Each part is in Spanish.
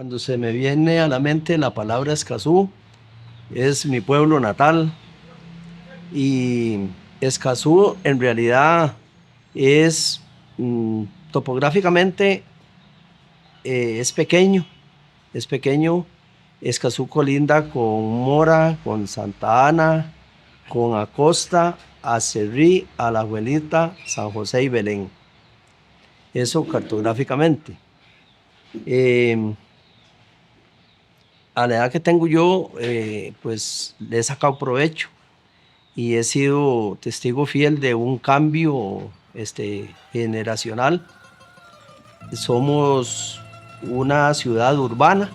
Cuando se me viene a la mente la palabra Escazú, es mi pueblo natal. Y Escazú en realidad es topográficamente es pequeño, es pequeño. Escazú colinda con Mora, con Santa Ana, con Acosta, Acerrí, Alajuelita, San José y Belén. Eso cartográficamente. A la edad que tengo yo, pues le he sacado provecho y he sido testigo fiel de un cambio generacional. Somos una ciudad urbana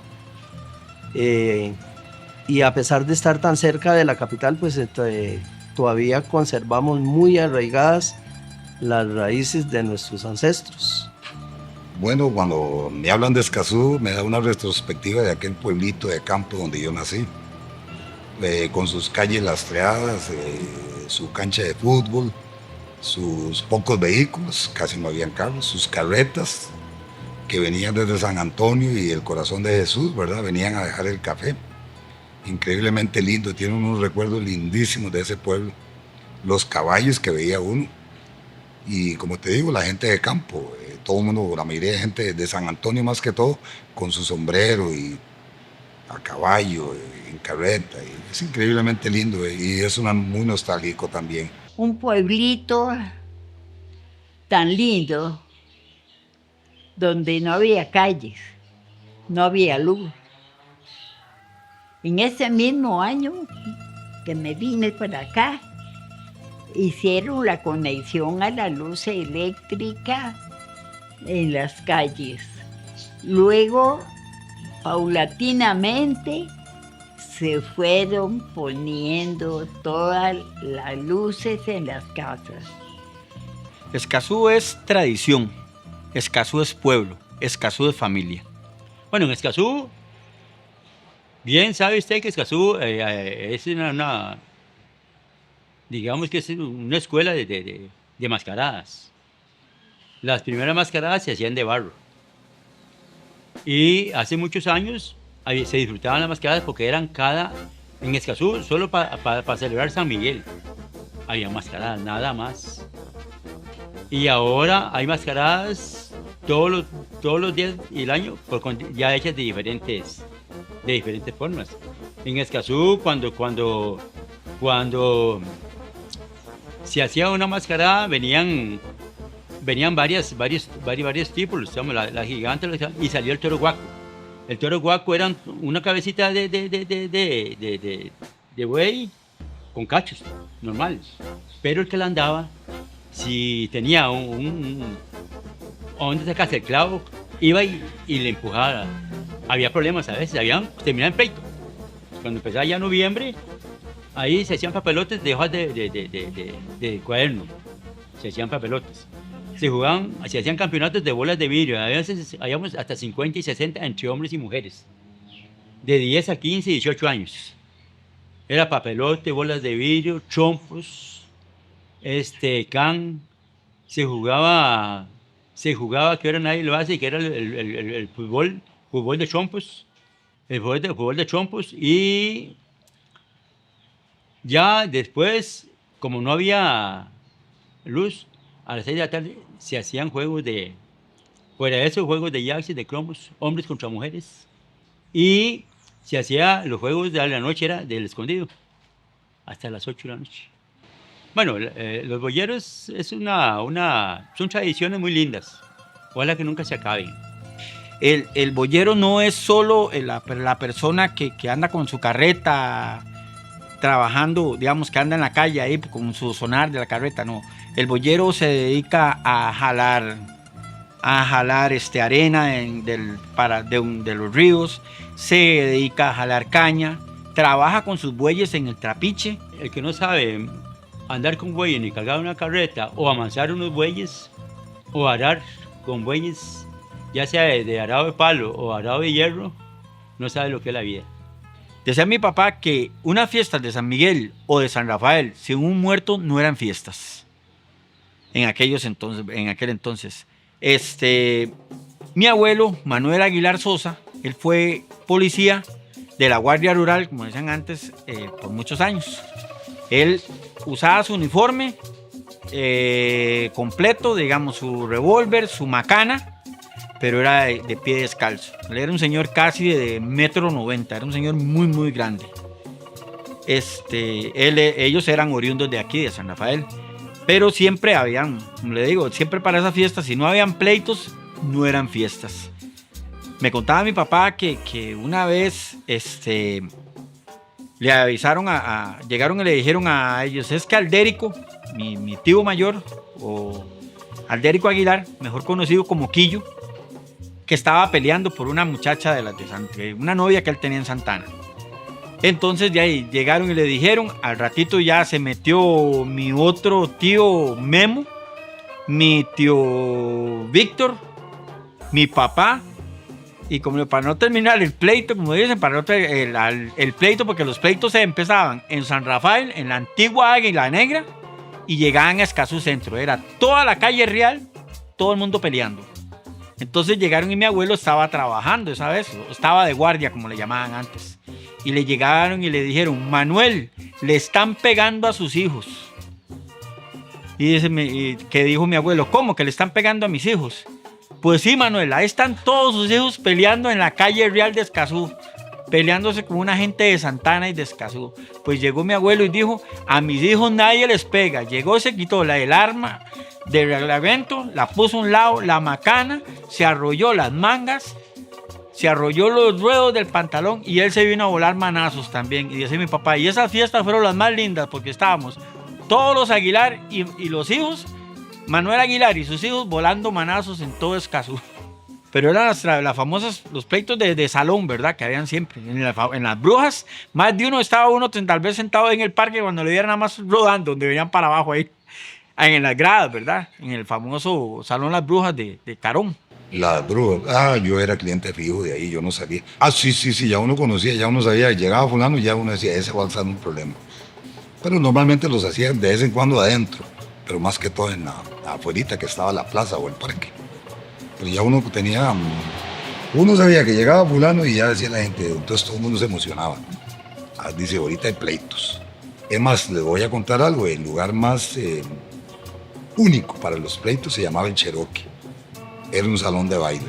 y a pesar de estar tan cerca de la capital, pues todavía conservamos muy arraigadas las raíces de nuestros ancestros. Bueno, cuando me hablan de Escazú, me da una retrospectiva de aquel pueblito de campo donde yo nací, con sus calles lastreadas, su cancha de fútbol, sus pocos vehículos, casi no habían carros, sus carretas que venían desde San Antonio y el Corazón de Jesús, ¿verdad? Venían a dejar el café. Increíblemente lindo, tiene unos recuerdos lindísimos de ese pueblo. Los caballos que veía uno. Y como te digo, la gente de campo, todo el mundo, la mayoría de gente de San Antonio más que todo, con su sombrero y a caballo, en carreta. Y es increíblemente lindo y es muy nostálgico también. Un pueblito tan lindo, donde no había calles, no había luz. En ese mismo año que me vine para acá, hicieron la conexión a la luz eléctrica en las calles. Luego, paulatinamente, se fueron poniendo todas las luces en las casas. Escazú es tradición, Escazú es pueblo, Escazú es familia. Bueno, en Escazú, bien sabe usted que Escazú es digamos que es una escuela de mascaradas. Las primeras mascaradas se hacían de barro. Y hace muchos años se disfrutaban las mascaradas porque eran en Escazú, solo para celebrar San Miguel. Había mascaradas, nada más. Y ahora hay mascaradas todos los días del año, ya hechas de diferentes formas. En Escazú, cuando se hacía una mascarada, venían varios tipos, la gigante, y salió el toro guaco. El toro guaco era una cabecita de buey con cachos normales. Pero el que la andaba, si tenía donde sacarse el clavo, iba y le empujaba. Había problemas a veces, terminaban en pleito. Cuando empezaba ya noviembre, ahí se hacían papelotes de hojas de cuaderno. Se hacían papelotes. Se hacían campeonatos de bolas de vidrio. A veces habíamos hasta 50 y 60 entre hombres y mujeres. De 10 a 15 y 18 años. Era papelote, bolas de vidrio, chompos, can. Se jugaba que ahora nadie lo hace, que era el fútbol de chompos. El fútbol de chompos. Y ya después, como no había luz, a las 6 de la tarde se hacían fuera de esos juegos de yaxis, de cromos, hombres contra mujeres. Y se hacía los juegos de la noche, era del escondido, hasta las 8 de la noche. Bueno, los boyeros son tradiciones muy lindas. Ojalá que nunca se acaben. El boyero no es solo la persona que anda con su carreta trabajando, digamos, que anda en la calle ahí con su sonar de la carreta, no. El boyero se dedica a jalar arena de los ríos, se dedica a jalar caña, trabaja con sus bueyes en el trapiche. El que no sabe andar con bueyes ni cargar una carreta o amansar unos bueyes o arar con bueyes, ya sea de arado de palo o arado de hierro, no sabe lo que es la vida. Decía mi papá que unas fiestas de San Miguel o de San Rafael sin un muerto no eran fiestas. En aquel entonces. Mi abuelo, Manuel Aguilar Sosa, Él fue policía de la Guardia Rural, como decían antes, por muchos años. Él usaba su uniforme completo, digamos, su revólver, su macana, pero era de pie descalzo. Él era un señor casi de 1,90 m, era un señor muy, muy grande. Ellos eran oriundos de aquí, de San Rafael, pero siempre habían, como le digo, siempre para esas fiestas, si no habían pleitos, no eran fiestas. Me contaba mi papá que una vez le avisaron, llegaron y le dijeron a ellos, es que Aldérico, mi tío mayor, o Aldérico Aguilar, mejor conocido como Quillo, que estaba peleando por una muchacha de una novia que él tenía en Santana. Entonces de ahí llegaron y le dijeron, al ratito ya se metió mi otro tío Memo, mi tío Víctor, mi papá, y como para no terminar el pleito, como dicen, para no el pleito, porque los pleitos se empezaban en San Rafael, en la antigua Águila Negra, y llegaban a Escazú Centro. Era toda la calle Real, todo el mundo peleando. Entonces llegaron y mi abuelo estaba trabajando esa vez, estaba de guardia, como le llamaban antes. Y le llegaron y le dijeron, Manuel, le están pegando a sus hijos. Y que dijo mi abuelo, ¿cómo que le están pegando a mis hijos? Pues sí, Manuel, ahí están todos sus hijos peleando en la calle Real de Escazú, peleándose con una gente de Santana y de Escazú. Pues llegó mi abuelo y dijo, a mis hijos nadie les pega. Llegó, se quitó el arma del reglamento, la puso a un lado, la macana, se arrolló las mangas, se arrolló los ruedos del pantalón y él se vino a volar manazos también. Y dice mi papá, y esas fiestas fueron las más lindas porque estábamos todos los Aguilar y los hijos, Manuel Aguilar y sus hijos volando manazos en todo Escazú. Pero eran las famosas, los pleitos de salón, ¿verdad? Que habían siempre. En las brujas, más de uno estaba tal vez sentado en el parque cuando le dieran nada más rodando, donde venían para abajo ahí. En las gradas, ¿verdad? En el famoso Salón Las Brujas de Carón. Las brujas, yo era cliente fijo de ahí, yo no sabía. Sí, ya uno conocía, ya uno sabía, llegaba fulano y ya uno decía, ese va a ser un problema. Pero normalmente los hacían de vez en cuando adentro, pero más que todo en la afuerita que estaba la plaza o el parque. Pero ya uno sabía que llegaba fulano y ya decía la gente, entonces todo el mundo se emocionaba. Dice, ahorita hay pleitos. Es más, les voy a contar algo, el lugar más único para los pleitos se llamaba el Cherokee. Era un salón de baile,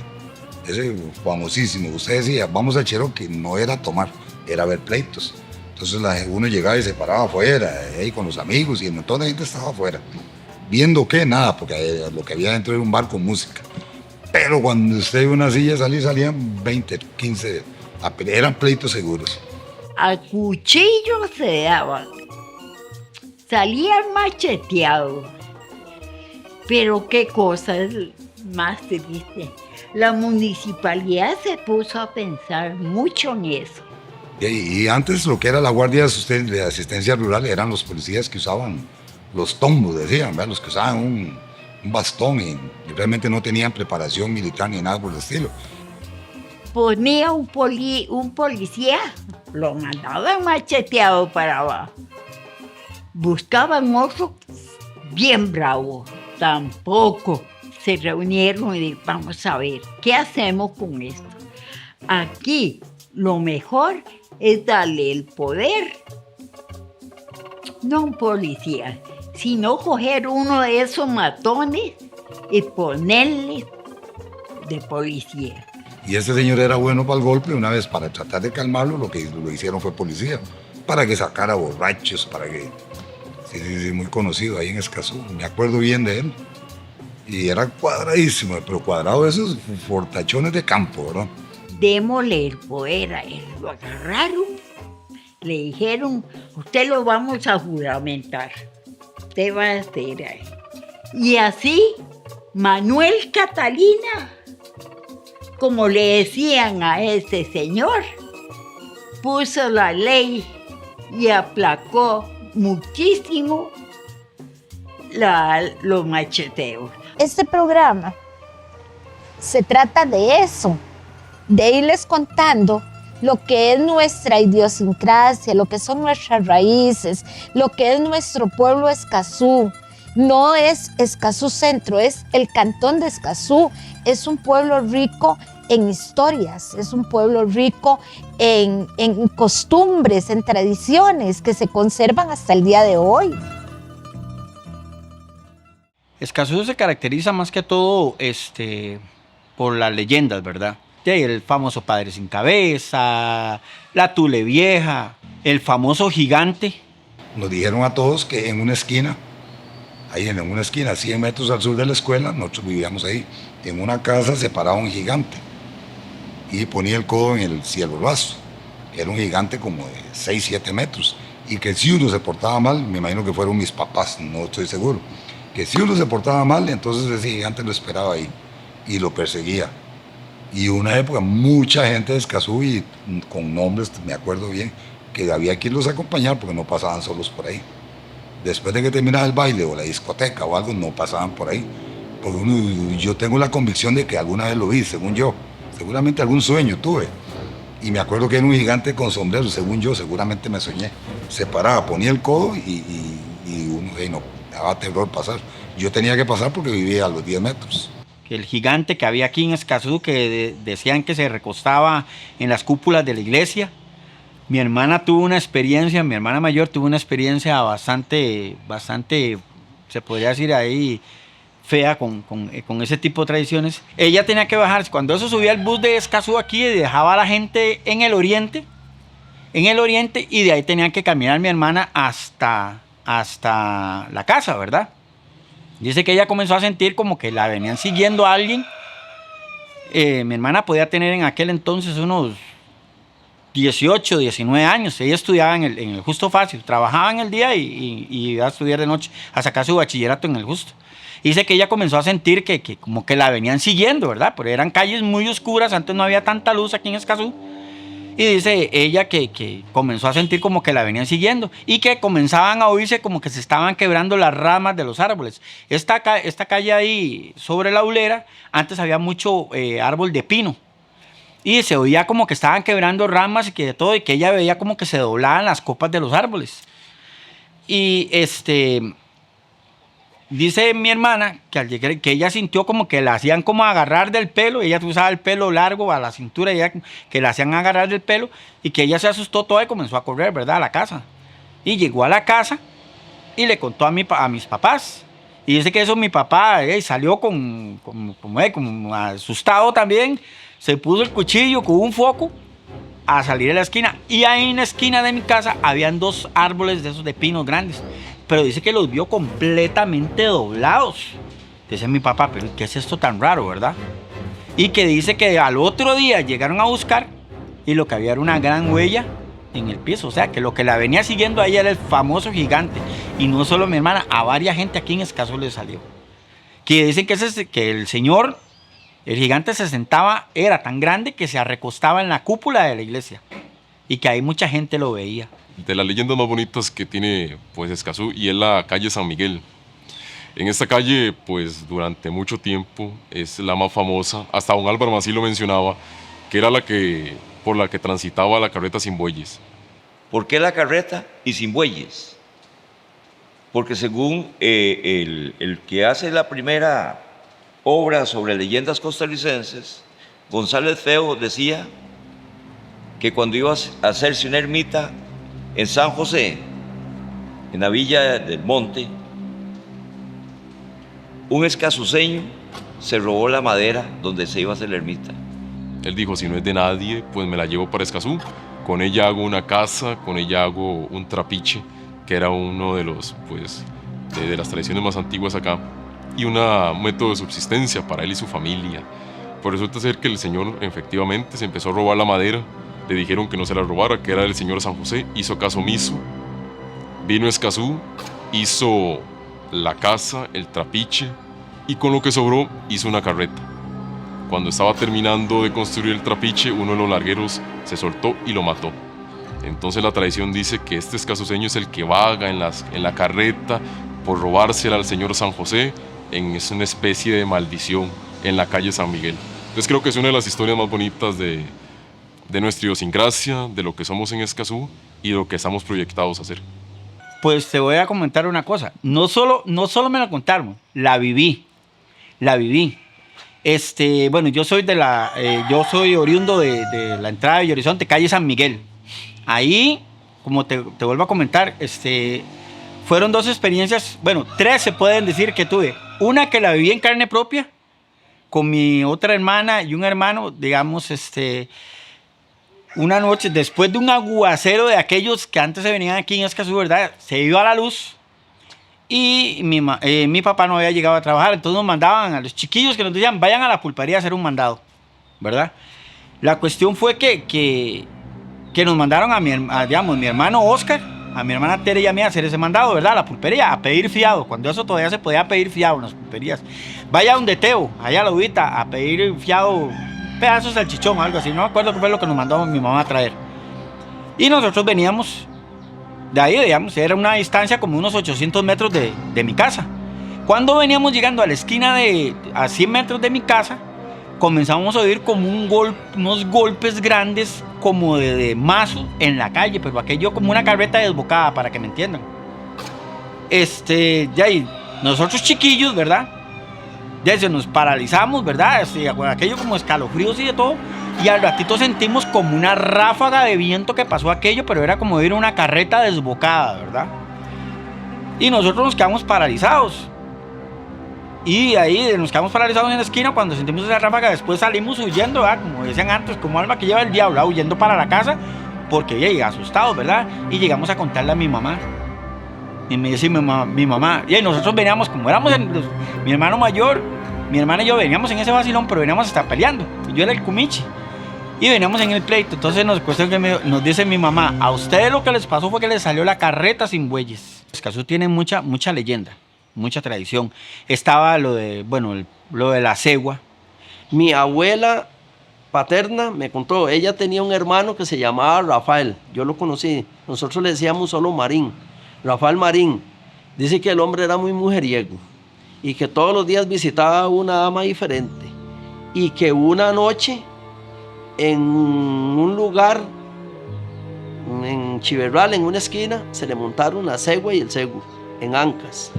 ese famosísimo. Usted decía, vamos al Cherokee, no era tomar, era ver pleitos. Entonces uno llegaba y se paraba afuera, ahí con los amigos, y un montón de gente estaba afuera. ¿Viendo qué? Nada, porque lo que había dentro era un bar con música. Pero cuando usted iba a una silla salían 20, 15, eran pleitos seguros. A cuchillo se daban, salían macheteados. Pero qué cosa es más triste. La municipalidad se puso a pensar mucho en eso. Y antes lo que era la Guardia de Asistencia Rural eran los policías que usaban los tombos, decían, ¿verdad? Los que usaban un bastón y realmente no tenían preparación militar ni nada por el estilo. Ponía un policía, lo mandaban macheteado para abajo. Buscaban otro bien bravo. Tampoco se reunieron y dijeron, vamos a ver, ¿qué hacemos con esto? Aquí lo mejor es darle el poder, no a un policía, sino coger uno de esos matones y ponerle de policía. Y este señor era bueno para el golpe, una vez para tratar de calmarlo, lo que lo hicieron fue policía, para que sacara borrachos, para que... Sí, muy conocido ahí en Escazú, me acuerdo bien de él. Y era cuadradísimo, pero cuadrado de esos fortachones de campo, ¿verdad? Démosle el poder a él. Lo agarraron, le dijeron, usted lo vamos a juramentar, usted va a ser ahí. Y así, Manuel Catalina, como le decían a ese señor, puso la ley y aplacó muchísimo los macheteos. Este programa se trata de eso, de irles contando lo que es nuestra idiosincrasia, lo que son nuestras raíces, lo que es nuestro pueblo Escazú, no es Escazú Centro, es el cantón de Escazú. Es un pueblo rico en historias, es un pueblo rico en costumbres, en tradiciones que se conservan hasta el día de hoy. Escazú se caracteriza más que todo por las leyendas, ¿verdad? El famoso Padre Sin Cabeza, la Tule Vieja, el famoso gigante. Nos dijeron a todos que en una esquina, ahí en una esquina, 100 metros al sur de la escuela, nosotros vivíamos ahí, en una casa se paraba un gigante y ponía el codo en el cielo raso. Era un gigante como de 6, 7 metros. Y que si uno se portaba mal, me imagino que fueron mis papás, no estoy seguro, que si uno se portaba mal, entonces ese gigante lo esperaba ahí y lo perseguía. Y una época mucha gente de Escazú, y con nombres me acuerdo bien, que había que irlos a acompañar porque no pasaban solos por ahí. Después de que terminaba el baile o la discoteca o algo, no pasaban por ahí. Porque yo tengo la convicción de que alguna vez lo vi, según yo. Seguramente algún sueño tuve. Y me acuerdo que era un gigante con sombrero, según yo, seguramente me soñé. Se paraba, ponía el codo y uno no daba terror pasar. Yo tenía que pasar porque vivía a los 10 metros. El gigante que había aquí en Escazú, que decían que se recostaba en las cúpulas de la iglesia. Mi hermana tuvo una experiencia, mi hermana mayor tuvo una experiencia bastante, se podría decir ahí, fea con ese tipo de tradiciones. Ella tenía que bajarse, cuando eso subía el bus de Escazú aquí, dejaba a la gente en el oriente, y de ahí tenían que caminar mi hermana hasta la casa, ¿verdad? Dice que ella comenzó a sentir como que la venían siguiendo a alguien. Mi hermana podía tener en aquel entonces unos 18, 19 años. Ella estudiaba en el Justo Fácil, trabajaba en el día y iba a estudiar de noche, a sacar su bachillerato en el Justo. Dice que ella comenzó a sentir que como que la venían siguiendo, ¿verdad? Pero eran calles muy oscuras, antes no había tanta luz aquí en Escazú. Y dice ella que comenzó a sentir como que la venían siguiendo y que comenzaban a oírse como que se estaban quebrando las ramas de los árboles. Esta calle ahí sobre la Ulera, antes había mucho árbol de pino. Y se oía como que estaban quebrando ramas y que de todo, y que ella veía como que se doblaban las copas de los árboles. Y dice mi hermana que al llegar, que ella sintió como que la hacían como agarrar del pelo. Ella usaba el pelo largo a la cintura, y ella, que la hacían agarrar del pelo, y que ella se asustó toda y comenzó a correr, ¿verdad?, a la casa. Y llegó a la casa y le contó a mis papás. Y dice que eso mi papá salió como asustado también. Se puso el cuchillo con un foco a salir de la esquina. Y ahí en la esquina de mi casa habían 2 árboles de esos de pinos grandes. Pero dice que los vio completamente doblados. Dice mi papá, pero ¿qué es esto tan raro, verdad? Y que dice que al otro día llegaron a buscar y lo que había era una gran huella en el piso. O sea, que lo que la venía siguiendo a ella era el famoso gigante. Y no solo mi hermana, a varias gente aquí en Escazú le salió. Que dicen que el señor, el gigante se sentaba, era tan grande que se recostaba en la cúpula de la iglesia. Y que ahí mucha gente lo veía. De las leyendas más bonitas que tiene pues Escazú, y es la calle San Miguel. En esta calle pues durante mucho tiempo es la más famosa, hasta don Álvaro Mací lo mencionaba, que era por la que transitaba la carreta sin bueyes. ¿Por qué la carreta y sin bueyes? Porque según el que hace la primera obra sobre leyendas costarricenses, González Feo, decía que cuando iba a hacerse una ermita en San José, en la Villa del Monte, un escazuceño se robó la madera donde se iba a hacer la ermita. Él dijo, si no es de nadie, pues me la llevo para Escazú. Con ella hago una casa, con ella hago un trapiche, que era uno de los, pues, de las tradiciones más antiguas acá, y un método de subsistencia para él y su familia. Pues resulta ser que el señor efectivamente se empezó a robar la madera. Le dijeron que no se la robara, que era del señor San José. Hizo caso omiso, vino a Escazú, hizo la casa, el trapiche, y con lo que sobró hizo una carreta. Cuando estaba terminando de construir el trapiche, uno de los largueros se soltó y lo mató. Entonces la tradición dice que este escazuceño es el que vaga en la carreta por robársela al señor San José. Es una especie de maldición en la calle San Miguel. Entonces creo que es una de las historias más bonitas de nuestra idiosincrasia, de lo que somos en Escazú y de lo que estamos proyectados a hacer. Pues te voy a comentar una cosa. No solo me la contaron, la viví. Bueno, yo soy oriundo de la entrada de Villa Horizonte, calle San Miguel. Ahí, como te vuelvo a comentar, fueron 2 experiencias, bueno, 3 se pueden decir que tuve. Una que la viví en carne propia, con mi otra hermana y un hermano, digamos, una noche, después de un aguacero de aquellos que antes se venían aquí en Escazú, ¿verdad? Se iba a la luz y mi papá no había llegado a trabajar, entonces nos mandaban a los chiquillos que nos decían, vayan a la pulpería a hacer un mandado, ¿verdad? La cuestión fue que nos mandaron a mi hermano Oscar, a mi hermana Tere y a mí a hacer ese mandado, ¿verdad? A la pulpería, a pedir fiado, cuando eso todavía se podía pedir fiado en las pulperías. Vaya donde Teo, allá a la Udita, a pedir fiado, pedazos de salchichón, algo así, no me acuerdo qué fue lo que nos mandó mi mamá a traer. Y nosotros veníamos de ahí, digamos, era una distancia como unos 800 metros de mi casa. Cuando veníamos llegando a la esquina a 100 metros de mi casa, comenzamos a oír como unos golpes grandes como de mazo en la calle, pero aquello como una carreta desbocada, para que me entiendan. Ya, y nosotros chiquillos, ¿verdad? Ya se nos paralizamos, ¿verdad? Aquello como escalofríos y de todo. Y al ratito sentimos como una ráfaga de viento que pasó aquello, pero era como ir una carreta desbocada, ¿verdad? Y nosotros nos quedamos paralizados. Y ahí nos quedamos paralizados en la esquina cuando sentimos esa ráfaga. Después salimos huyendo, ¿verdad? Como decían antes, como alma que lleva el diablo, ¿verdad? Huyendo para la casa, porque ya asustados, ¿verdad? Y llegamos a contarle a mi mamá. Y me dice mi mamá, y nosotros veníamos, como éramos mi hermano mayor, mi hermana y yo veníamos en ese vacilón, pero veníamos hasta peleando. Yo era el cumichi. Y veníamos en el pleito. Entonces nos dice mi mamá, a ustedes lo que les pasó fue que les salió la carreta sin bueyes. Escazú tiene mucha leyenda, mucha tradición. Estaba lo de la cegua. Mi abuela paterna me contó, ella tenía un hermano que se llamaba Rafael, yo lo conocí, nosotros le decíamos solo Marín, Rafael Marín. Dice que el hombre era muy mujeriego y que todos los días visitaba a una dama diferente y que una noche en un lugar, en Chiverral, en una esquina, se le montaron la cegua y el ceguro en ancas.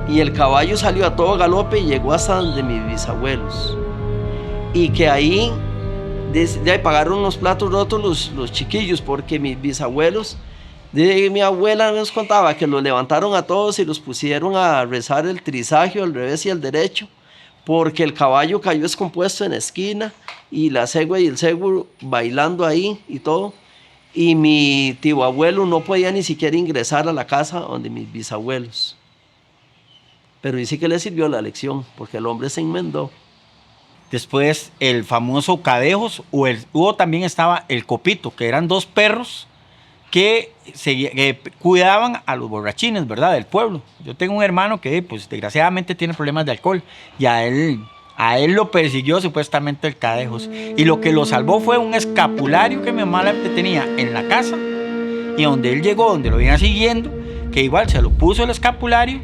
Y el caballo salió a todo galope y llegó hasta donde mis bisabuelos. Y que ahí pagaron unos platos rotos los chiquillos, porque mis bisabuelos, mi abuela nos contaba que los levantaron a todos y los pusieron a rezar el trisagio, al revés y al derecho, porque el caballo cayó descompuesto en la esquina y la cegua y el ceguro bailando ahí y todo. Y mi tío abuelo no podía ni siquiera ingresar a la casa donde mis bisabuelos. Pero dice que le sirvió la lección, porque el hombre se enmendó. Después el famoso Cadejos, también estaba el Copito, que eran 2 perros que cuidaban a los borrachines, ¿verdad? Del pueblo. Yo tengo un hermano que, pues, desgraciadamente tiene problemas de alcohol, y a él lo persiguió supuestamente el Cadejos. Y lo que lo salvó fue un escapulario que mi mamá le tenía en la casa, y donde él llegó, donde lo venía siguiendo, que igual se lo puso el escapulario,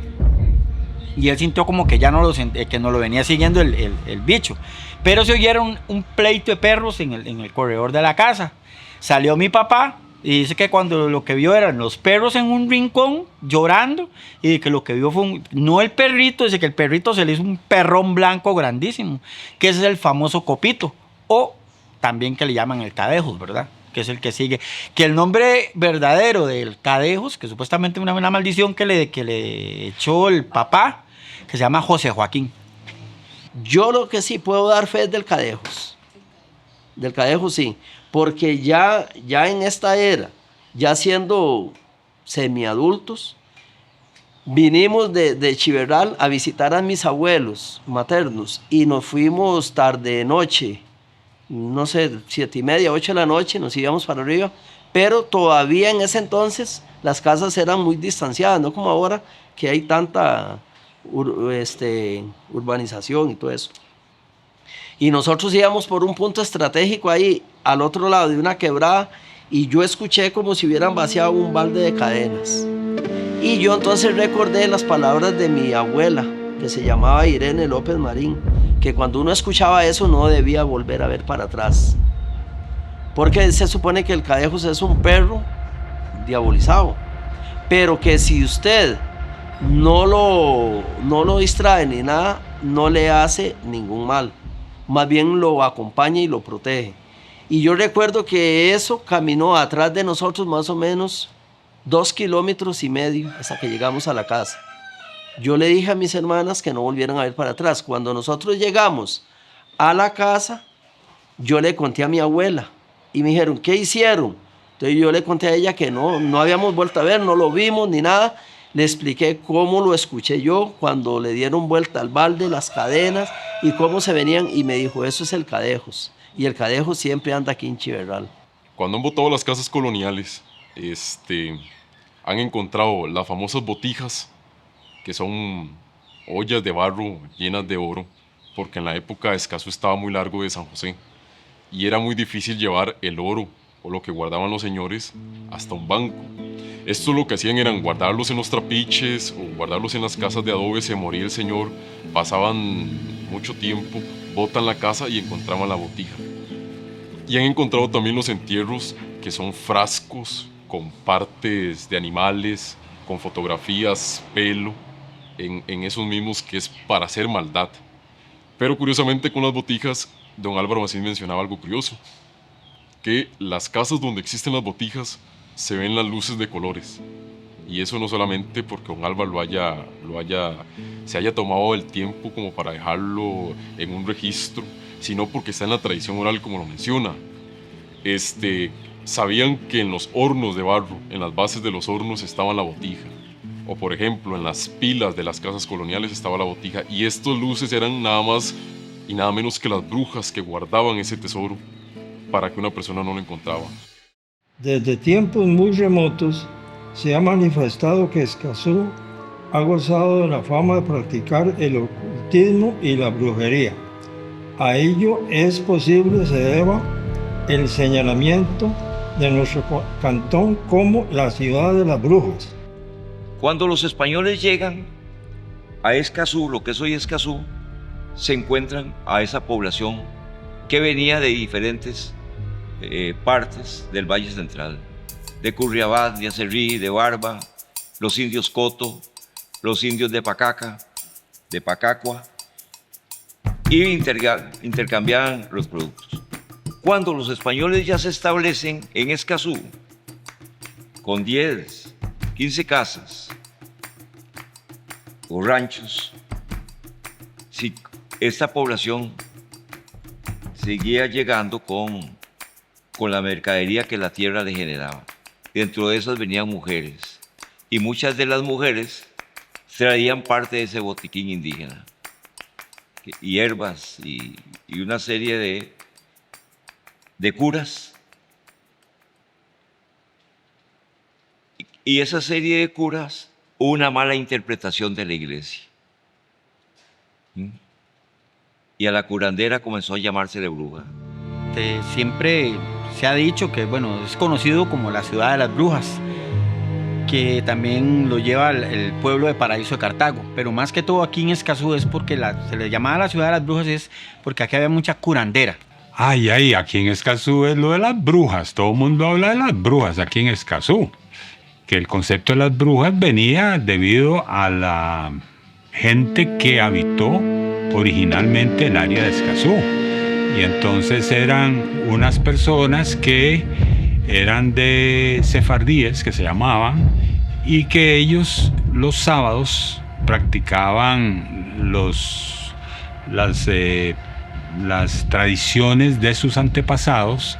y él sintió como que ya que no lo venía siguiendo el bicho. Pero se oyeron un pleito de perros en el corredor de la casa. Salió mi papá y dice que cuando lo que vio eran los perros en un rincón llorando, y que lo que vio fue no el perrito, dice que el perrito se le hizo un perrón blanco grandísimo, que ese es el famoso Copito, o también que le llaman el Cadejos, ¿verdad? Que es el que sigue. Que el nombre verdadero del Cadejos, que supuestamente una maldición que le echó el papá, que se llama José Joaquín. Yo lo que sí puedo dar fe es del Cadejos. Del Cadejos sí, porque ya en esta era, ya siendo semiadultos, vinimos de Chiverral a visitar a mis abuelos maternos y nos fuimos tarde noche, no sé, 7:30, 8 de la noche, nos íbamos para arriba, pero todavía en ese entonces las casas eran muy distanciadas, no como ahora que hay tanta urbanización y todo eso. Y nosotros íbamos por un punto estratégico ahí al otro lado de una quebrada, y yo escuché como si hubieran vaciado un balde de cadenas. Y yo entonces recordé las palabras de mi abuela, que se llamaba Irene López Marín, que cuando uno escuchaba eso no debía volver a ver para atrás, porque se supone que el Cadejos es un perro diabolizado, pero que si usted no lo distrae ni nada, no le hace ningún mal, más bien lo acompaña y lo protege. Y yo recuerdo que eso caminó atrás de nosotros más o menos 2,5 kilómetros hasta que llegamos a la casa. Yo le dije a mis hermanas que no volvieran a ver para atrás. Cuando nosotros llegamos a la casa, yo le conté a mi abuela y me dijeron, ¿qué hicieron? Entonces yo le conté a ella que no habíamos vuelto a ver, no lo vimos ni nada. Le expliqué cómo lo escuché yo cuando le dieron vuelta al balde, las cadenas y cómo se venían, y me dijo, eso es el Cadejos, y el Cadejos siempre anda aquí en Chiverral. Cuando han botado las casas coloniales, han encontrado las famosas botijas, que son ollas de barro llenas de oro, porque en la época Escazú estaba muy largo de San José y era muy difícil llevar el oro o lo que guardaban los señores hasta un banco. Esto lo que hacían eran guardarlos en los trapiches o guardarlos en las casas de adobe. Se moría el señor, pasaban mucho tiempo, botan la casa y encontraban la botija. Y han encontrado también los entierros, que son frascos con partes de animales, con fotografías, pelo, en esos mismos, que es para hacer maldad. Pero curiosamente con las botijas, don Álvaro Macín mencionaba algo curioso, que las casas donde existen las botijas se ven las luces de colores. Y eso no solamente porque don Álvaro se haya tomado el tiempo como para dejarlo en un registro, sino porque está en la tradición oral, como lo menciona. Sabían que en los hornos de barro, en las bases de los hornos, estaba la botija. O por ejemplo, en las pilas de las casas coloniales estaba la botija. Y estas luces eran nada más y nada menos que las brujas que guardaban ese tesoro para que una persona no lo encontraba. Desde tiempos muy remotos se ha manifestado que Escazú ha gozado de la fama de practicar el ocultismo y la brujería. A ello es posible se deba el señalamiento de nuestro cantón como la ciudad de las brujas. Cuando los españoles llegan a Escazú, lo que es hoy Escazú, se encuentran a esa población que venía de diferentes partes del Valle Central, de Curriabat, de Acerrí, de Barba, los indios Coto, los indios de Pacaca, de Pacacua, y intercambiaban los productos. Cuando los españoles ya se establecen en Escazú, con 10, 15 casas o ranchos, si esta población seguía llegando con la mercadería que la tierra le generaba. Dentro de esas venían mujeres, y muchas de las mujeres traían parte de ese botiquín indígena, hierbas y una serie de curas. Y esa serie de curas, una mala interpretación de la iglesia. Y a la curandera comenzó a llamársele bruja. Siempre se ha dicho que, bueno, es conocido como la ciudad de las brujas, que también lo lleva el pueblo de Paraíso de Cartago. Pero más que todo aquí en Escazú es porque se le llamaba la ciudad de las brujas, es porque aquí había mucha curandera. Aquí en Escazú es lo de las brujas. Todo el mundo habla de las brujas aquí en Escazú. Que el concepto de las brujas venía debido a la gente que habitó originalmente el área de Escazú. Y entonces eran unas personas que eran de sefardíes, que se llamaban, y que ellos los sábados practicaban las tradiciones de sus antepasados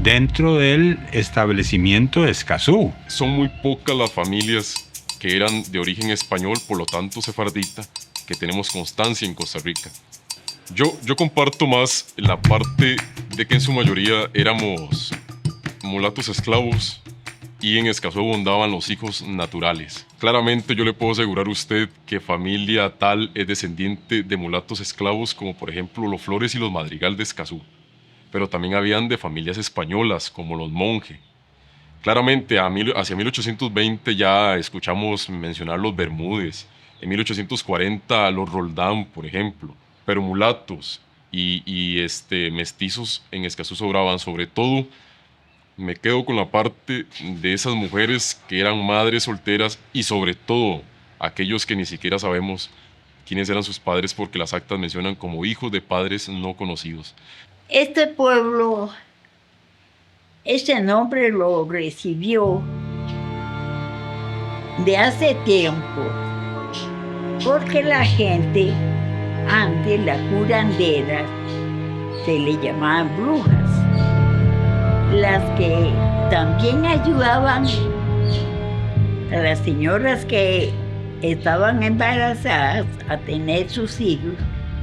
dentro del establecimiento de Escazú. Son muy pocas las familias que eran de origen español, por lo tanto sefardita, que tenemos constancia en Costa Rica. Yo comparto más la parte de que en su mayoría éramos mulatos esclavos y en Escazú abundaban los hijos naturales. Claramente yo le puedo asegurar a usted que familia tal es descendiente de mulatos esclavos, como por ejemplo los Flores y los Madrigal de Escazú. Pero también habían de familias españolas, como los Monge. Claramente hacia 1820 ya escuchamos mencionar los Bermúdez, en 1840 los Roldán, por ejemplo. Pero mulatos y mestizos en Escazú sobraban, sobre todo Me quedo con la parte de esas mujeres que eran madres solteras y sobre todo aquellos que ni siquiera sabemos quiénes eran sus padres porque las actas mencionan como hijos de padres no conocidos. Este pueblo, este nombre lo recibió de hace tiempo, porque la gente, antes la curandera, se le llamaban brujas, las que también ayudaban a las señoras que estaban embarazadas a tener sus hijos,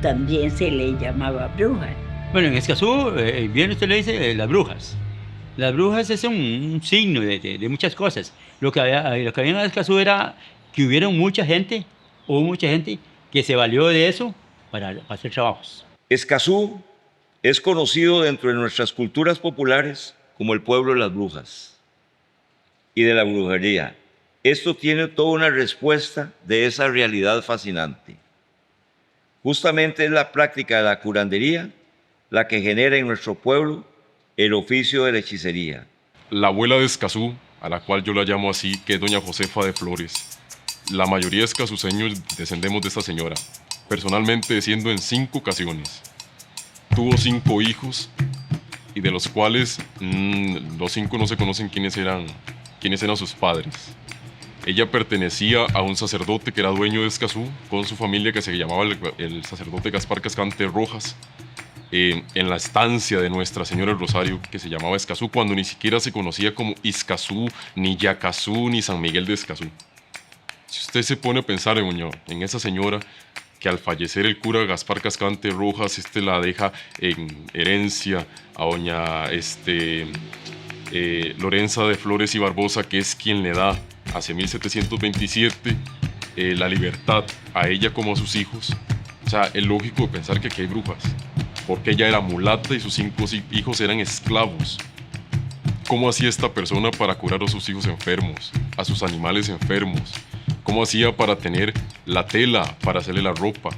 también se le llamaba brujas. Bueno, en Escazú, bien usted le dice, las brujas. Las brujas es un signo de muchas cosas. Lo que había en Escazú era que hubo mucha gente que se valió de eso para hacer trabajos. Escazú es conocido dentro de nuestras culturas populares como el pueblo de las brujas y de la brujería. Esto tiene toda una respuesta de esa realidad fascinante. Justamente es la práctica de la curandería la que genera en nuestro pueblo el oficio de la hechicería. La abuela de Escazú, a la cual yo la llamo así, que es doña Josefa de Flores. La mayoría de escazuceños descendemos de esta señora, personalmente desciendo en 5 ocasiones. Tuvo 5 hijos y de los cuales los 5 no se conocen quiénes eran sus padres. Ella pertenecía a un sacerdote que era dueño de Escazú, con su familia, que se llamaba el sacerdote Gaspar Cascante Rojas, en la estancia de Nuestra Señora del Rosario, que se llamaba Escazú, cuando ni siquiera se conocía como Izcazú, ni Yacazú, ni San Miguel de Escazú. Si usted se pone a pensar en esa señora, que al fallecer el cura Gaspar Cascante Rojas, la deja en herencia a doña Lorenza de Flores y Barbosa, que es quien le da hacia 1727 la libertad a ella como a sus hijos. O sea, es lógico pensar que aquí hay brujas, porque ella era mulata y sus 5 hijos eran esclavos. ¿Cómo hacía esta persona para curar a sus hijos enfermos, a sus animales enfermos? ¿Cómo hacía para tener la tela, para hacerle la ropa?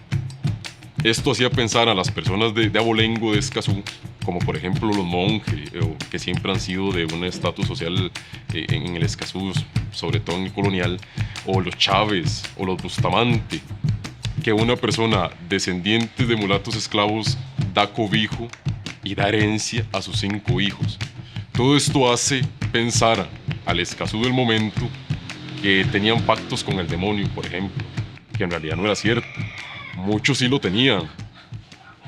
Esto hacía pensar a las personas de abolengo de Escazú, como por ejemplo los monjes, que siempre han sido de un estatus social en el Escazú, sobre todo en el colonial, o los Chávez, o los Bustamante, que una persona descendiente de mulatos esclavos da cobijo y da herencia a sus 5 hijos. Todo esto hace pensar al Escazú del momento que tenían pactos con el demonio, por ejemplo, que en realidad no era cierto. Muchos sí lo tenían,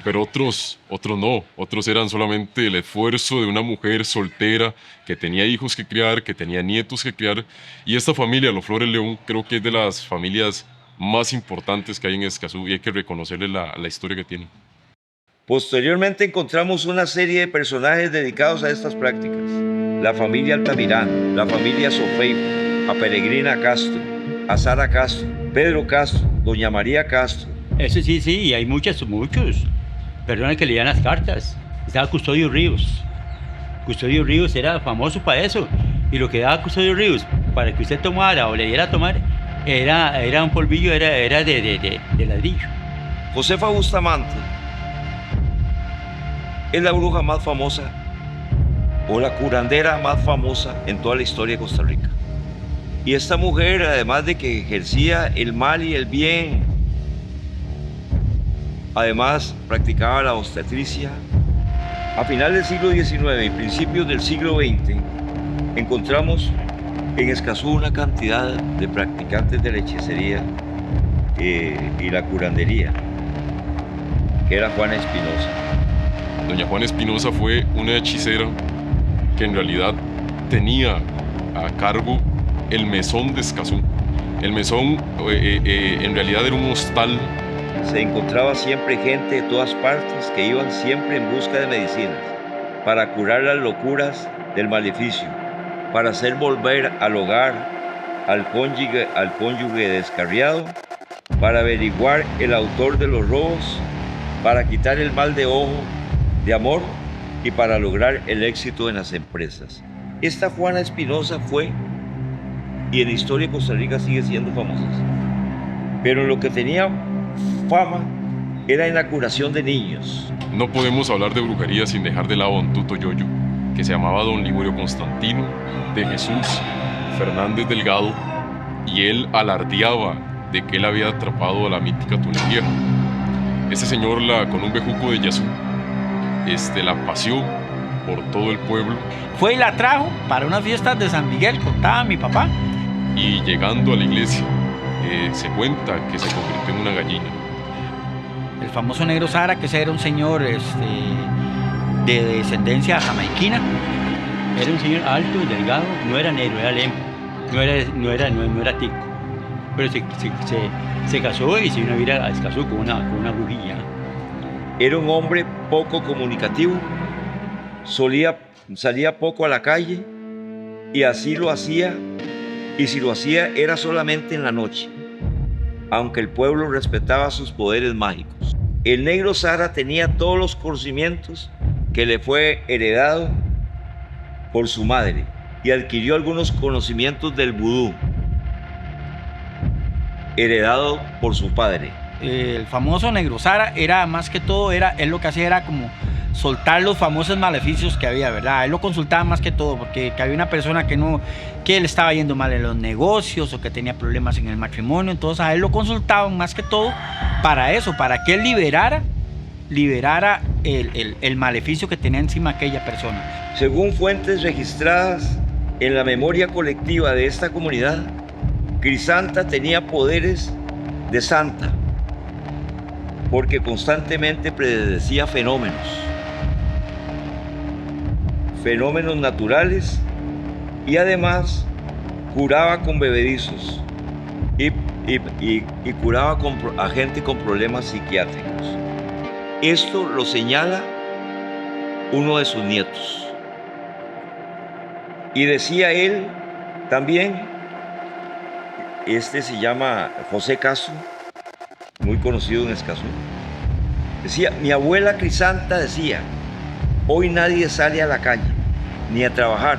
pero otros no. Otros eran solamente el esfuerzo de una mujer soltera que tenía hijos que criar, que tenía nietos que criar. Y esta familia, los Flores León, creo que es de las familias más importantes que hay en Escazú y hay que reconocerle la historia que tiene. Posteriormente encontramos una serie de personajes dedicados a estas prácticas. La familia Altamirano, la familia Sofeibo, a Peregrina Castro, a Sara Castro, Pedro Castro, doña María Castro. Eso sí, y hay muchos. Personas que leían las cartas. Estaba Custodio Ríos. Custodio Ríos era famoso para eso. Y lo que daba Custodio Ríos para que usted tomara o le diera a tomar era un polvillo, era de ladrillo. Josefa Bustamante es la bruja más famosa o la curandera más famosa en toda la historia de Costa Rica. Y esta mujer, además de que ejercía el mal y el bien, además practicaba la obstetricia. A finales del siglo XIX y principios del siglo XX encontramos en Escazú una cantidad de practicantes de la hechicería y la curandería, que era Juana Espinosa. Doña Juana Espinosa fue una hechicera que en realidad tenía a cargo el mesón de Escazú. El mesón en realidad era un hostal. Se encontraba siempre gente de todas partes que iban siempre en busca de medicinas para curar las locuras del maleficio, para hacer volver al hogar al cónyuge descarriado, para averiguar el autor de los robos, para quitar el mal de ojo, de amor y para lograr el éxito en las empresas. Esta Juana Espinosa fue, y en la historia de Costa Rica sigue siendo famosa, pero lo que tenía fama era en la curación de niños. No podemos hablar de brujería sin dejar de lado a Don Tuto Yoyo, que se llamaba don Liborio Constantino de Jesús Fernández Delgado, y él alardeaba de que él había atrapado a la mítica Tunevieja. Este señor, con un bejuco de yasú, la paseó por todo el pueblo. Fue y la trajo para unas fiestas de San Miguel, contaba mi papá. Y llegando a la iglesia, se cuenta que se convirtió en una gallina. El famoso Negro Sara, que ese era un señor de descendencia jamaiquina. Era un señor alto y delgado, no era negro, era lempo, no era tico. Pero se casó y se vino a vivir a Escazú con una brujilla. Era un hombre poco comunicativo, salía poco a la calle y así lo hacía, y si lo hacía era solamente en la noche, aunque el pueblo respetaba sus poderes mágicos. El Negro Sara tenía todos los conocimientos que le fue heredado por su madre y adquirió algunos conocimientos del vudú, heredado por su padre. El famoso Negro Sara era más que todo, él lo que hacía era como soltar los famosos maleficios que había, ¿verdad? Él lo consultaba más que todo porque había una persona que le estaba yendo mal en los negocios o que tenía problemas en el matrimonio, entonces a él lo consultaban más que todo para eso, para que él liberara el maleficio que tenía encima aquella persona. Según fuentes registradas en la memoria colectiva de esta comunidad, Crisanta tenía poderes de santa porque constantemente predecía fenómenos naturales y además curaba con bebedizos y curaba a gente con problemas psiquiátricos. Esto lo señala uno de sus nietos. Y decía él también, se llama José Castro, muy conocido en Escazú. Decía, mi abuela Crisanta decía, hoy nadie sale a la calle ni a trabajar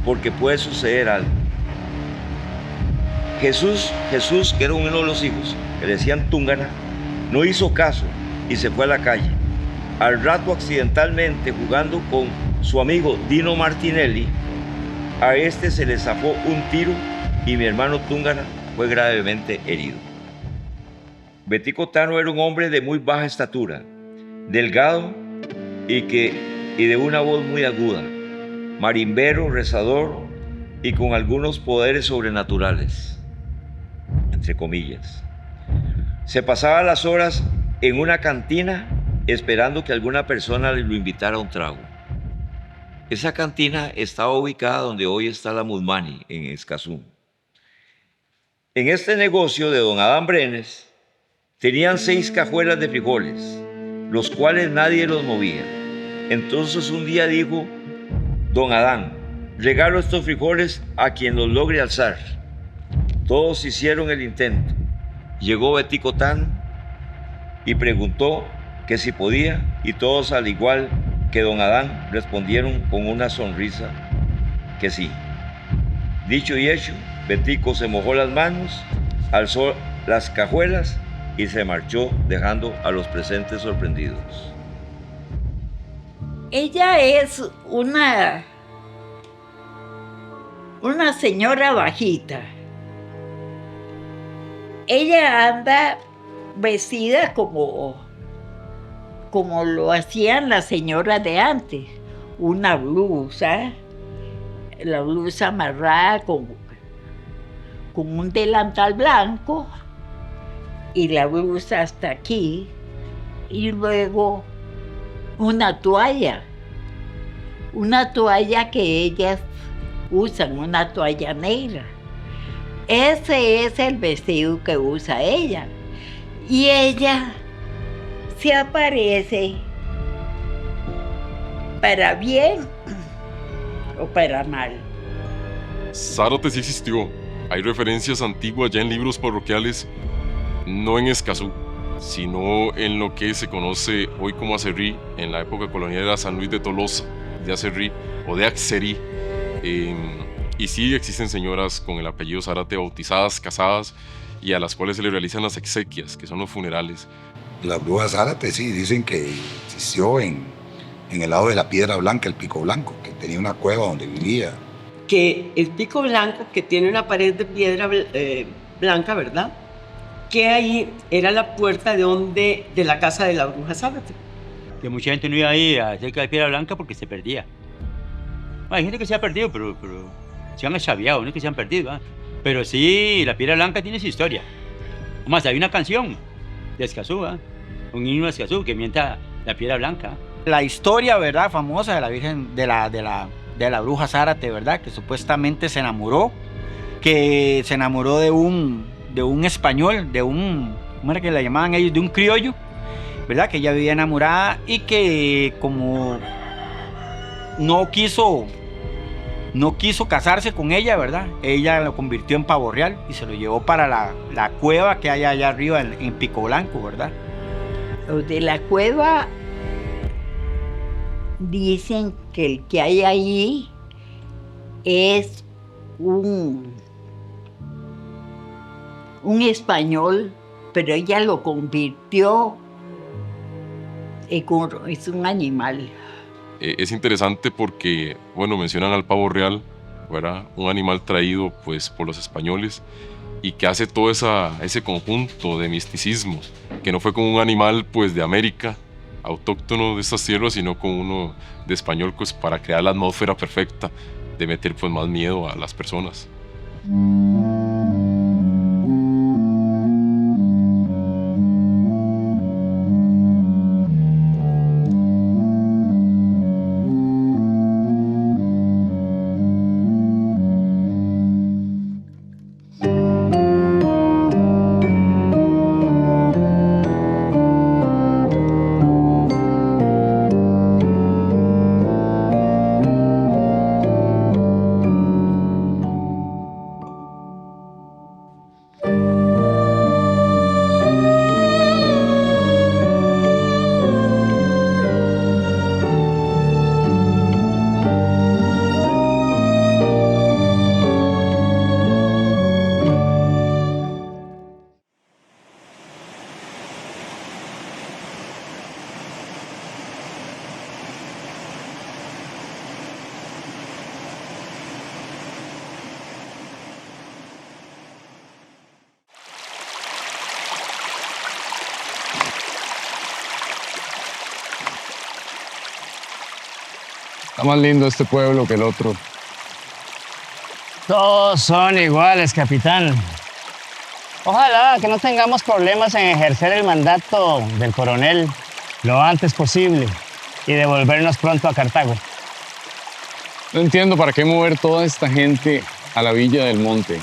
porque puede suceder algo. Jesús, que era uno de los hijos, que le decían Túngara, no hizo caso y se fue a la calle. Al rato, accidentalmente, jugando con su amigo Dino Martinelli, a se le zafó un tiro y mi hermano Túngara fue gravemente herido. Betico Tano era un hombre de muy baja estatura, delgado y de una voz muy aguda, marimbero, rezador y con algunos poderes sobrenaturales, entre comillas. Se pasaba las horas en una cantina esperando que alguna persona lo invitara a un trago. Esa cantina estaba ubicada donde hoy está la Musmani, en Escazú. En este negocio de don Adán Brenes tenían 6 cajuelas de frijoles, los cuales nadie los movía. Entonces un día dijo don Adán, regalo estos frijoles a quien los logre alzar. Todos hicieron el intento. Llegó Betico Tano y preguntó que si podía, y todos al igual que don Adán respondieron con una sonrisa que sí. Dicho y hecho, Betico se mojó las manos, alzó las cajuelas y se marchó dejando a los presentes sorprendidos. Ella es una señora bajita. Ella anda vestida como lo hacían las señoras de antes. Una blusa, la blusa amarrada con un delantal blanco y la blusa hasta aquí, y luego una toalla que ellas usan, una toalla negra. Ese es el vestido que usa ella. Y ella se aparece para bien o para mal. Zárate sí existió. Hay referencias antiguas ya en libros parroquiales, no en Escazú, sino en lo que se conoce hoy como Acerrí. En la época colonial era San Luis de Tolosa, de Acerrí o de Axerí. Y sí existen señoras con el apellido Zárate bautizadas, casadas, y a las cuales se le realizan las exequias, que son los funerales. La bruja Zárate, sí, dicen que existió en en el lado de la Piedra Blanca, el Pico Blanco, que tenía una cueva donde vivía. Que el Pico Blanco, que tiene una pared de piedra blanca, ¿verdad? Que ahí era la puerta de la casa de la bruja Zárate. Que mucha gente no iba ahí cerca de Piedra Blanca porque se perdía. Hay gente que se ha perdido, pero se han extraviado, no es que se han perdido. ¿eh? Pero sí, la Piedra Blanca tiene su historia. Además, hay una canción de Escazú, un himno de Escazú que mienta la Piedra Blanca. La historia, ¿verdad? Famosa de la Virgen, de la bruja Zárate, ¿verdad? Que supuestamente se enamoró de un español, ¿cómo era que la llamaban ellos? De un criollo, ¿verdad? Que ella vivía enamorada y que como no quiso casarse con ella, ¿verdad? Ella lo convirtió en pavo real y se lo llevó para la cueva que hay allá arriba en Pico Blanco, ¿verdad? Los de la cueva dicen que el que hay ahí es un español, pero ella lo convirtió es un animal. Es interesante porque, bueno, mencionan al pavo real, ¿verdad? Un animal traído pues por los españoles y que hace todo ese conjunto de misticismo, que no fue con un animal pues de América, autóctono de estas tierras, sino con uno de español pues para crear la atmósfera perfecta de meter pues más miedo a las personas. Está más lindo este pueblo que el otro. Todos son iguales, capitán. Ojalá que no tengamos problemas en ejercer el mandato del coronel lo antes posible y devolvernos pronto a Cartago. No entiendo para qué mover toda esta gente a la Villa del Monte.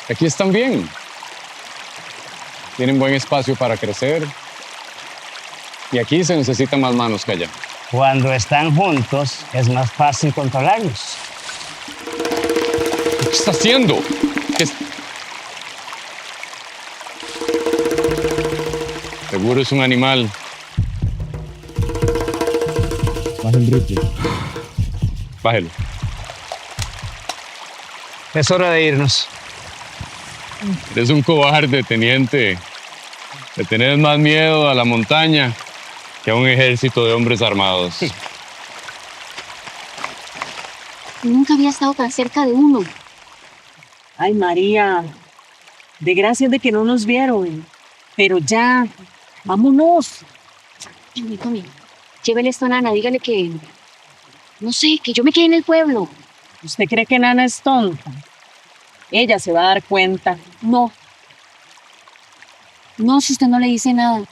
Aquí están bien. Tienen buen espacio para crecer. Y aquí se necesitan más manos que allá. Cuando están juntos es más fácil controlarlos. ¿Qué está haciendo? Seguro es un animal. Baja el ritmo. Bájelo. Es hora de irnos. Eres un cobarde, teniente. Le tenés más miedo a la montaña que a un ejército de hombres armados. Sí. Nunca había estado tan cerca de uno. Ay, María, de gracias de que no nos vieron. Pero ya, vámonos. Tome, llévele esto a Nana, dígale que... No sé, que yo me quedé en el pueblo. ¿Usted cree que Nana es tonta? Ella se va a dar cuenta. No. No, si usted no le dice nada.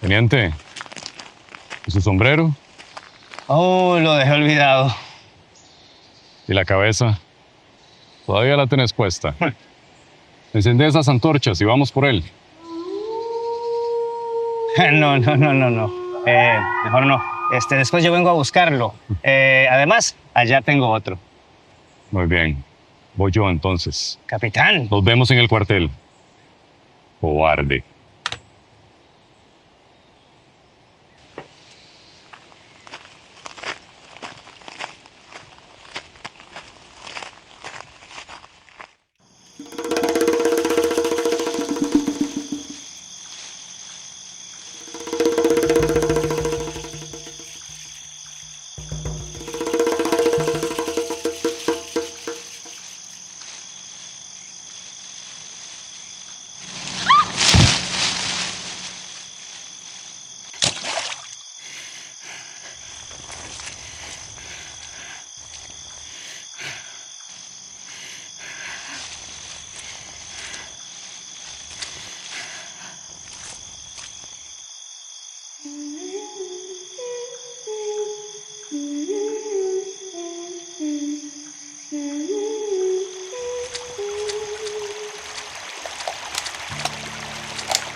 Teniente, ¿y su sombrero? Oh, lo dejé olvidado. ¿Y la cabeza? Todavía la tenés puesta. Encendé esas antorchas y vamos por él. No. Mejor no. Después yo vengo a buscarlo. Además, allá tengo otro. Muy bien. Voy yo entonces. Capitán. Nos vemos en el cuartel. Cobarde.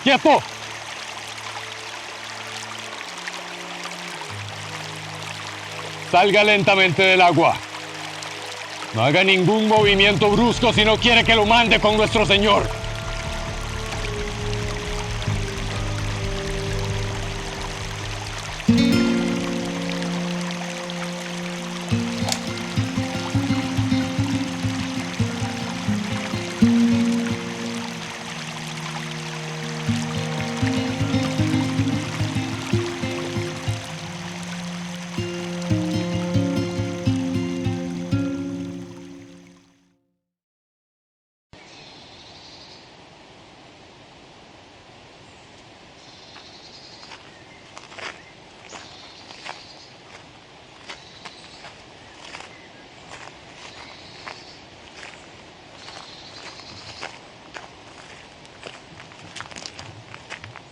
¡Quieto! Salga lentamente del agua. No haga ningún movimiento brusco si no quiere que lo mande con nuestro Señor.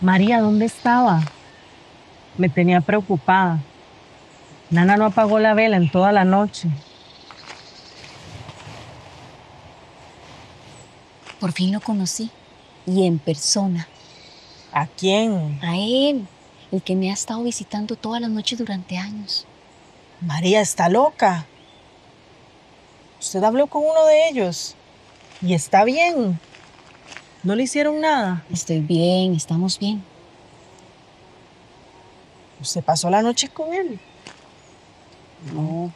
María, ¿dónde estaba? Me tenía preocupada. Nana no apagó la vela en toda la noche. Por fin lo conocí. Y en persona. ¿A quién? A él. El que me ha estado visitando todas las noches durante años. María está loca. Usted habló con uno de ellos. Y está bien. ¿No le hicieron nada? Estoy bien, estamos bien. ¿Usted pasó la noche con él? No.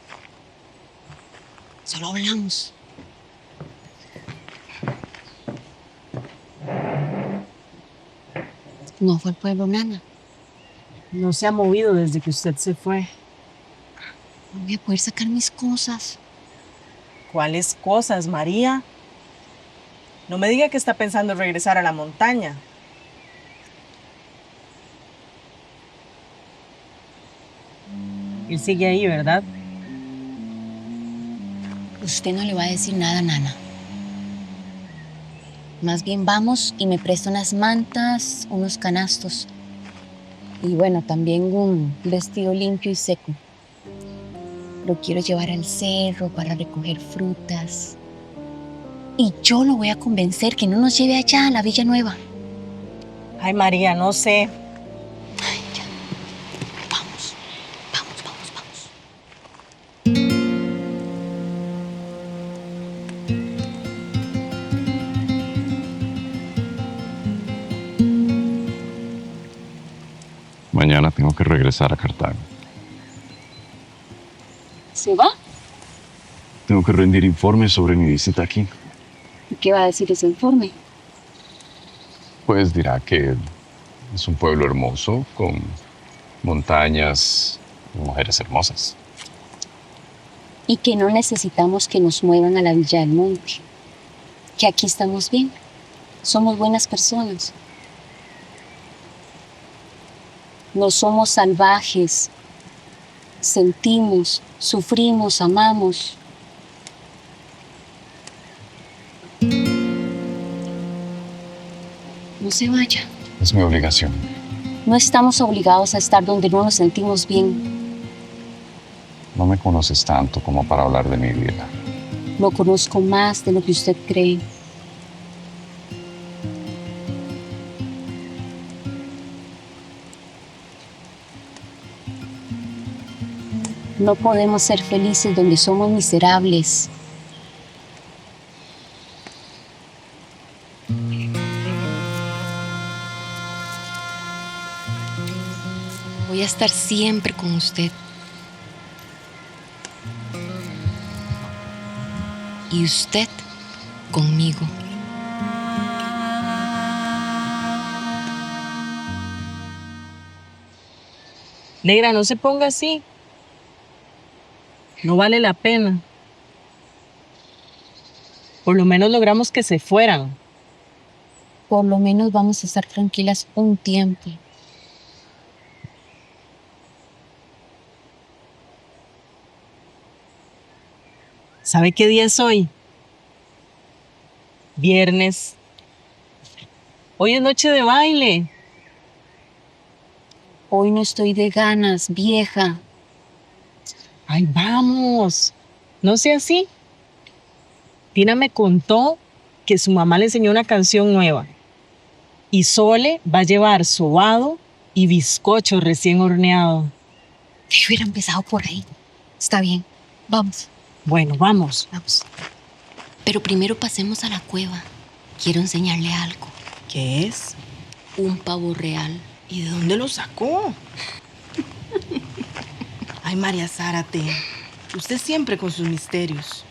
Solo hablamos. No fue al pueblo, Nana. No se ha movido desde que usted se fue. No voy a poder sacar mis cosas. ¿Cuáles cosas, María? No me diga que está pensando en regresar a la montaña. Él sigue ahí, ¿verdad? Usted no le va a decir nada, Nana. Más bien vamos y me presta unas mantas, unos canastos. Y bueno, también un vestido limpio y seco. Lo quiero llevar al cerro para recoger frutas. Y yo lo voy a convencer que no nos lleve allá a la Villa Nueva. Ay, María, no sé. Ay, ya. Vamos, vamos, vamos, vamos. Mañana tengo que regresar a Cartago. ¿Se va? Tengo que rendir informes sobre mi visita aquí. ¿Y qué va a decir ese informe? Pues dirá que es un pueblo hermoso, con montañas y mujeres hermosas. Y que no necesitamos que nos muevan a la Villa del Monte. Que aquí estamos bien. Somos buenas personas. No somos salvajes. Sentimos, sufrimos, amamos. No se vaya. Es mi obligación. No estamos obligados a estar donde no nos sentimos bien. No me conoces tanto como para hablar de mi vida. Lo conozco más de lo que usted cree. No podemos ser felices donde somos miserables. Voy a estar siempre con usted. Y usted conmigo. Negra, no se ponga así. No vale la pena. Por lo menos logramos que se fueran. Por lo menos vamos a estar tranquilas un tiempo. ¿Sabe qué día es hoy? Viernes. Hoy es noche de baile. Hoy no estoy de ganas, vieja. Ay, vamos. No sea así. Tina me contó que su mamá le enseñó una canción nueva. Y Sole va a llevar sobado y bizcocho recién horneado. Yo hubiera empezado por ahí. Está bien, vamos. Bueno, vamos. Vamos. Pero primero pasemos a la cueva. Quiero enseñarle algo. ¿Qué es? Un pavo real. ¿Y de dónde lo sacó? Ay, María Zárate, usted siempre con sus misterios.